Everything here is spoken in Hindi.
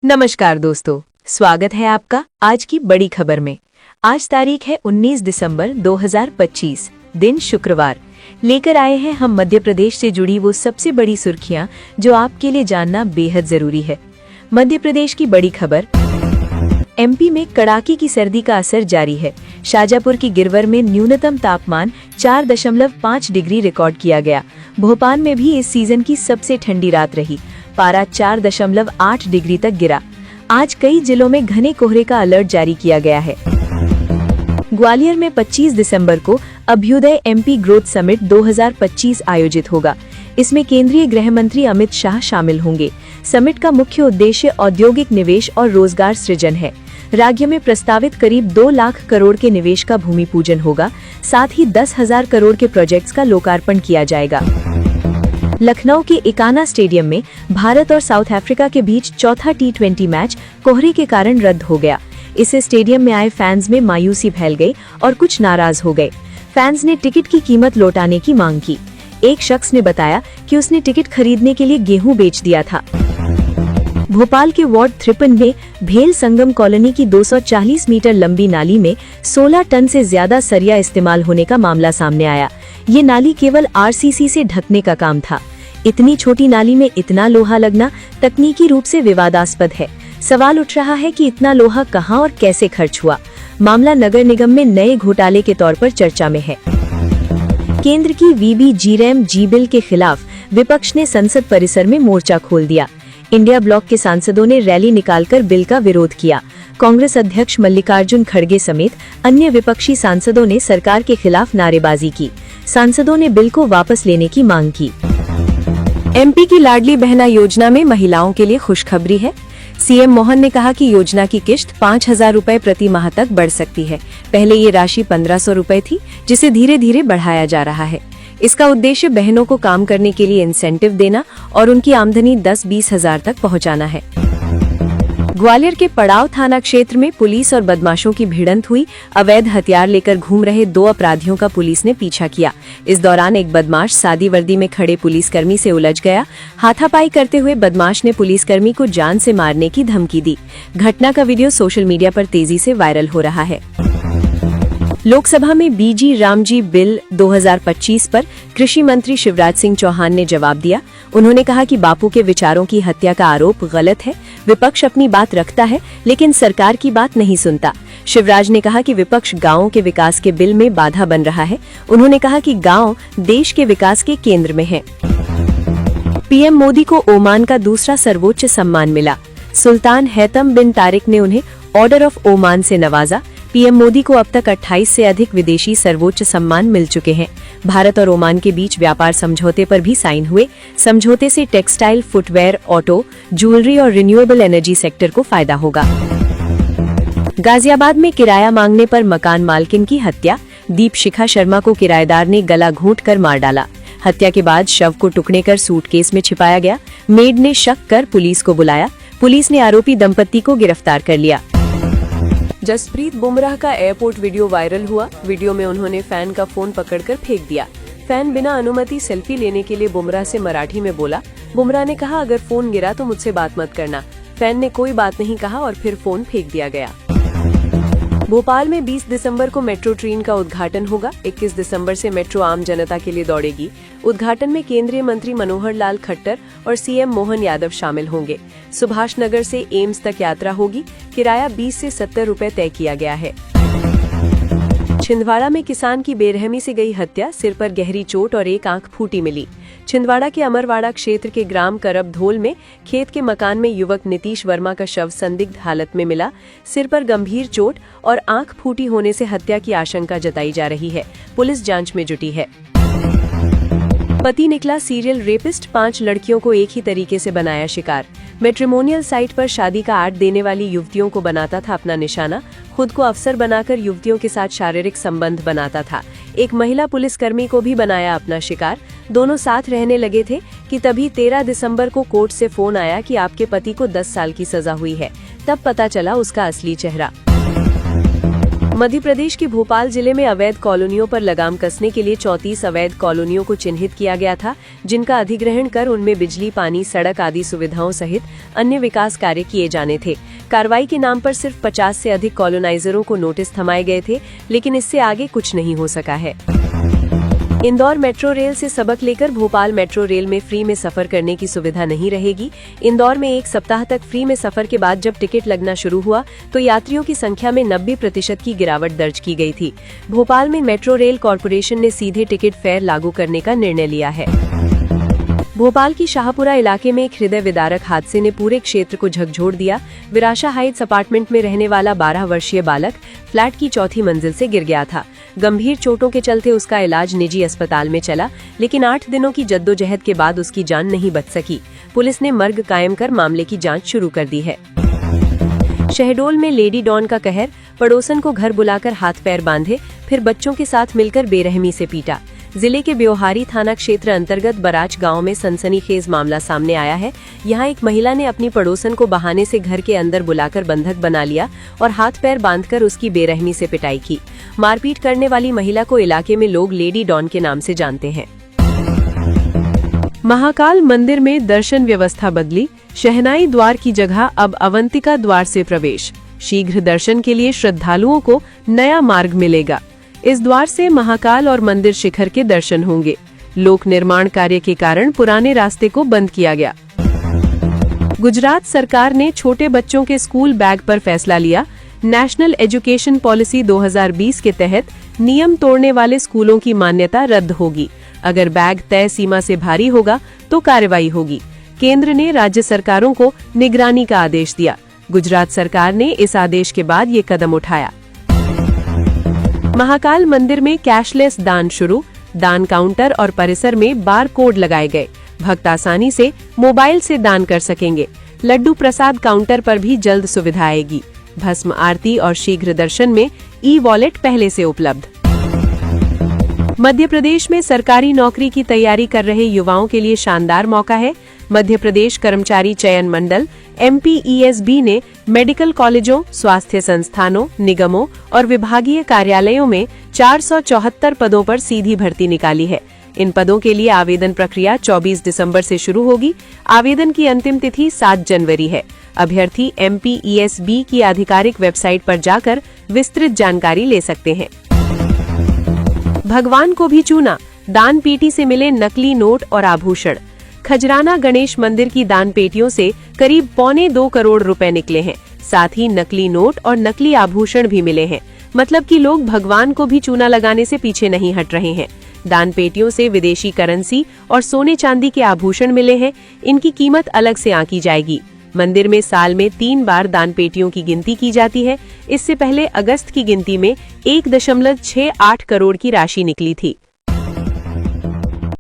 नमस्कार दोस्तों, स्वागत है आपका आज की बड़ी खबर में। आज तारीख है 19 दिसंबर 2025, दिन शुक्रवार। लेकर आए हैं हम मध्य प्रदेश से जुड़ी वो सबसे बड़ी सुर्खियां जो आपके लिए जानना बेहद जरूरी है। मध्य प्रदेश की बड़ी खबर। एमपी में कड़ाके की सर्दी का असर जारी है। शाजापुर की गिरवर में न्यूनतम तापमान 4.5 डिग्री रिकॉर्ड किया गया। भोपाल में भी इस सीजन की सबसे ठंडी रात रही। पारा 4.8 डिग्री तक गिरा। आज कई जिलों में घने कोहरे का अलर्ट जारी किया गया है। ग्वालियर में 25 दिसंबर को अभ्युदय एमपी ग्रोथ समिट 2025 आयोजित होगा। इसमें केंद्रीय गृह मंत्री अमित शाह शामिल होंगे। समिट का मुख्य उद्देश्य औद्योगिक निवेश और रोजगार सृजन है। राज्य में प्रस्तावित करीब 2 लाख करोड़ के निवेश का भूमि पूजन होगा। साथ ही 10,000 करोड़ के प्रोजेक्ट्स का लोकार्पण किया जाएगा। लखनऊ के इकाना स्टेडियम में भारत और साउथ अफ्रीका के बीच चौथा T20 मैच कोहरे के कारण रद्द हो गया। इससे स्टेडियम में आए फैंस में मायूसी फैल गई और कुछ नाराज हो गए। फैंस ने टिकट की कीमत लौटाने की मांग की। एक शख्स ने बताया कि उसने टिकट खरीदने के लिए गेहूं बेच दिया था। भोपाल के वार्ड 53 में भेल संगम कॉलोनी की 240 मीटर लंबी नाली में 16 टन से ज्यादा सरिया इस्तेमाल होने का मामला सामने आया। ये नाली केवल आरसीसी से ढकने का काम था। इतनी छोटी नाली में इतना लोहा लगना तकनीकी रूप से विवादास्पद है। सवाल उठ रहा है कि इतना लोहा कहां और कैसे खर्च हुआ। मामला नगर निगम में नए घोटाले के तौर पर चर्चा में है। केंद्र की VBG-RAM जी बिल के खिलाफ विपक्ष ने संसद परिसर में मोर्चा खोल दिया। इंडिया ब्लॉक के सांसदों ने रैली निकालकर बिल का विरोध किया। कांग्रेस अध्यक्ष मल्लिकार्जुन खड़गे समेत अन्य विपक्षी सांसदों ने सरकार के खिलाफ नारेबाजी की। सांसदों ने बिल को वापस लेने की मांग की। एमपी की लाडली बहना योजना में महिलाओं के लिए खुशखबरी है। सीएम मोहन ने कहा कि योजना की किश्त 5,000 रुपए प्रति माह तक बढ़ सकती है। पहले ये राशि 1,500 रुपए थी, जिसे धीरे धीरे बढ़ाया जा रहा है। इसका उद्देश्य बहनों को काम करने के लिए इंसेंटिव देना और उनकी आमदनी 10-20 हजार तक पहुंचाना है। ग्वालियर के पड़ाव थाना क्षेत्र में पुलिस और बदमाशों की भिड़ंत हुई। अवैध हथियार लेकर घूम रहे 2 अपराधियों का पुलिस ने पीछा किया। इस दौरान एक बदमाश सादी वर्दी में खड़े पुलिसकर्मी से उलझ गया। हाथापाई करते हुए बदमाश ने पुलिसकर्मी को जान से मारने की धमकी दी। घटना का वीडियो सोशल मीडिया पर तेजी से वायरल हो रहा है। लोकसभा में BG-RAM बिल 2025 पर कृषि मंत्री शिवराज सिंह चौहान ने जवाब दिया। उन्होंने कहा कि बापू के विचारों की हत्या का आरोप गलत है। विपक्ष अपनी बात रखता है, लेकिन सरकार की बात नहीं सुनता। शिवराज ने कहा कि विपक्ष गांवों के विकास के बिल में बाधा बन रहा है। उन्होंने कहा कि गांव देश के विकास के केंद्र में है। पीएम मोदी को ओमान का दूसरा सर्वोच्च सम्मान मिला। सुल्तान हैतम बिन तारिक ने उन्हें ऑर्डर ऑफ ओमान से नवाजा। पीएम मोदी को अब तक 28 से अधिक विदेशी सर्वोच्च सम्मान मिल चुके हैं। भारत और ओमान के बीच व्यापार समझौते पर भी साइन हुए। समझौते से टेक्सटाइल, फुटवेयर, ऑटो, ज्वेलरी और रिन्यूएबल एनर्जी सेक्टर को फायदा होगा। गाजियाबाद में किराया मांगने पर मकान मालकिन की हत्या। दीपशिखा शर्मा को किराएदार ने गला घोंटकर मार डाला। हत्या के बाद शव को टुकड़े कर सूटकेस में छिपाया गया। मेड ने शक कर पुलिस को बुलाया। पुलिस ने आरोपी दंपति को गिरफ्तार कर लिया। जसप्रीत बुमराह का एयरपोर्ट वीडियो वायरल हुआ। वीडियो में उन्होंने फैन का फोन पकड़कर फेंक दिया। फैन बिना अनुमति सेल्फी लेने के लिए बुमराह से मराठी में बोला। बुमराह ने कहा, अगर फोन गिरा तो मुझसे बात मत करना। फैन ने कोई बात नहीं कहा और फिर फोन फेंक दिया गया। भोपाल में 20 दिसंबर को मेट्रो ट्रेन का उद्घाटन होगा। 21 दिसंबर से मेट्रो आम जनता के लिए दौड़ेगी। उद्घाटन में केंद्रीय मंत्री मनोहर लाल खट्टर और सीएम मोहन यादव शामिल होंगे। सुभाष नगर से एम्स तक यात्रा होगी। किराया 20 से 70 रुपए तय किया गया है। छिंदवाड़ा में किसान की बेरहमी से गई हत्या। सिर पर गहरी चोट और एक आंख फूटी मिली। छिंदवाड़ा के अमरवाड़ा क्षेत्र के ग्राम करबधोल में खेत के मकान में युवक नीतीश वर्मा का शव संदिग्ध हालत में मिला। सिर पर गंभीर चोट और आंख फूटी होने से हत्या की आशंका जताई जा रही है। पुलिस जांच में जुटी है। पति निकला सीरियल रेपिस्ट। 5 लड़कियों को एक ही तरीके से बनाया शिकार। मैट्रिमोनियल साइट पर शादी का आर्ट देने वाली युवतियों को बनाता था अपना निशाना। खुद को अफसर बनाकर युवतियों के साथ शारीरिक संबंध बनाता था। एक महिला पुलिसकर्मी को भी बनाया अपना शिकार। दोनों साथ रहने लगे थे कि तभी 13 दिसंबर को कोर्ट से फोन आया कि आपके पति को 10 साल की सजा हुई है। तब पता चला उसका असली चेहरा। मध्य प्रदेश के भोपाल जिले में अवैध कॉलोनियों पर लगाम कसने के लिए 34 अवैध कॉलोनियों को चिन्हित किया गया था, जिनका अधिग्रहण कर उनमें बिजली, पानी, सड़क आदि सुविधाओं सहित अन्य विकास कार्य किए जाने थे। कार्रवाई के नाम पर सिर्फ 50 से अधिक कॉलोनाइजरों को नोटिस थमाए गए थे, लेकिन इससे आगे कुछ नहीं हो सका है। इंदौर मेट्रो रेल से सबक लेकर भोपाल मेट्रो रेल में फ्री में सफर करने की सुविधा नहीं रहेगी। इंदौर में एक सप्ताह तक फ्री में सफर के बाद जब टिकट लगना शुरू हुआ तो यात्रियों की संख्या में 90% की गिरावट दर्ज की गई थी। भोपाल में मेट्रो रेल कॉरपोरेशन ने सीधे टिकट फेयर लागू करने का निर्णय लिया है। भोपाल की शाहपुरा इलाके में एक हृदय विदारक हादसे ने पूरे क्षेत्र को झकझोर दिया। विराशा हाइट्स अपार्टमेंट में रहने वाला 12 वर्षीय बालक फ्लैट की चौथी मंजिल से गिर गया था। गंभीर चोटों के चलते उसका इलाज निजी अस्पताल में चला, लेकिन 8 दिनों की जद्दोजहद के बाद उसकी जान नहीं बच सकी। पुलिस ने मर्ग कायम कर मामले की जांच शुरू कर दी है। शहडोल में लेडी डॉन का कहर, पड़ोसन को घर बुलाकर हाथ पैर बांधे, फिर बच्चों के साथ मिलकर बेरहमी से पीटा। जिले के ब्योहारी थाना क्षेत्र अंतर्गत बराच गांव में सनसनीखेज मामला सामने आया है। यहां एक महिला ने अपनी पड़ोसन को बहाने से घर के अंदर बुलाकर बंधक बना लिया और हाथ पैर बांधकर उसकी बेरहमी से पिटाई की। मारपीट करने वाली महिला को इलाके में लोग लेडी डॉन के नाम से जानते हैं। महाकाल मंदिर में दर्शन व्यवस्था बदली, शहनाई द्वार की जगह अब अवंतिका द्वार से प्रवेश। शीघ्र दर्शन के लिए श्रद्धालुओं को नया मार्ग मिलेगा। इस द्वार से महाकाल और मंदिर शिखर के दर्शन होंगे। लोक निर्माण कार्य के कारण पुराने रास्ते को बंद किया गया। गुजरात सरकार ने छोटे बच्चों के स्कूल बैग पर फैसला लिया। नेशनल एजुकेशन पॉलिसी 2020 के तहत नियम तोड़ने वाले स्कूलों की मान्यता रद्द होगी। अगर बैग तय सीमा से भारी होगा तो कार्रवाई होगी। केंद्र ने राज्य सरकारों को निगरानी का आदेश दिया। गुजरात सरकार ने इस आदेश के बाद ये कदम उठाया। महाकाल मंदिर में कैशलेस दान शुरू। दान काउंटर और परिसर में बार कोड लगाए गए। भक्त आसानी से मोबाइल से दान कर सकेंगे। लड्डू प्रसाद काउंटर पर भी जल्द सुविधा आएगी। भस्म आरती और शीघ्र दर्शन में ई-वॉलेट पहले से उपलब्ध। मध्य प्रदेश में सरकारी नौकरी की तैयारी कर रहे युवाओं के लिए शानदार मौका है। मध्य प्रदेश कर्मचारी चयन मंडल MPESB ने मेडिकल कॉलेजों, स्वास्थ्य संस्थानों, निगमों और विभागीय कार्यालयों में 474 पदों पर सीधी भर्ती निकाली है। इन पदों के लिए आवेदन प्रक्रिया 24 दिसंबर से शुरू होगी। आवेदन की अंतिम तिथि 7 जनवरी है। अभ्यर्थी MPESB की आधिकारिक वेबसाइट पर जाकर विस्तृत जानकारी ले सकते हैं। भगवान को भी चूना, दान पेटी से मिले नकली नोट और आभूषण। खजराना गणेश मंदिर की दान पेटियों से करीब 1.25 करोड़ रुपए निकले हैं। साथ ही नकली नोट और नकली आभूषण भी मिले हैं। मतलब कि लोग भगवान को भी चूना लगाने से पीछे नहीं हट रहे हैं। दान पेटियों से विदेशी करेंसी और सोने चांदी के आभूषण मिले हैं। इनकी कीमत अलग से आंकी जाएगी। मंदिर में साल में 3 बार दान पेटियों की गिनती की जाती है। इससे पहले अगस्त की गिनती में 1.68 करोड़ की राशि निकली थी।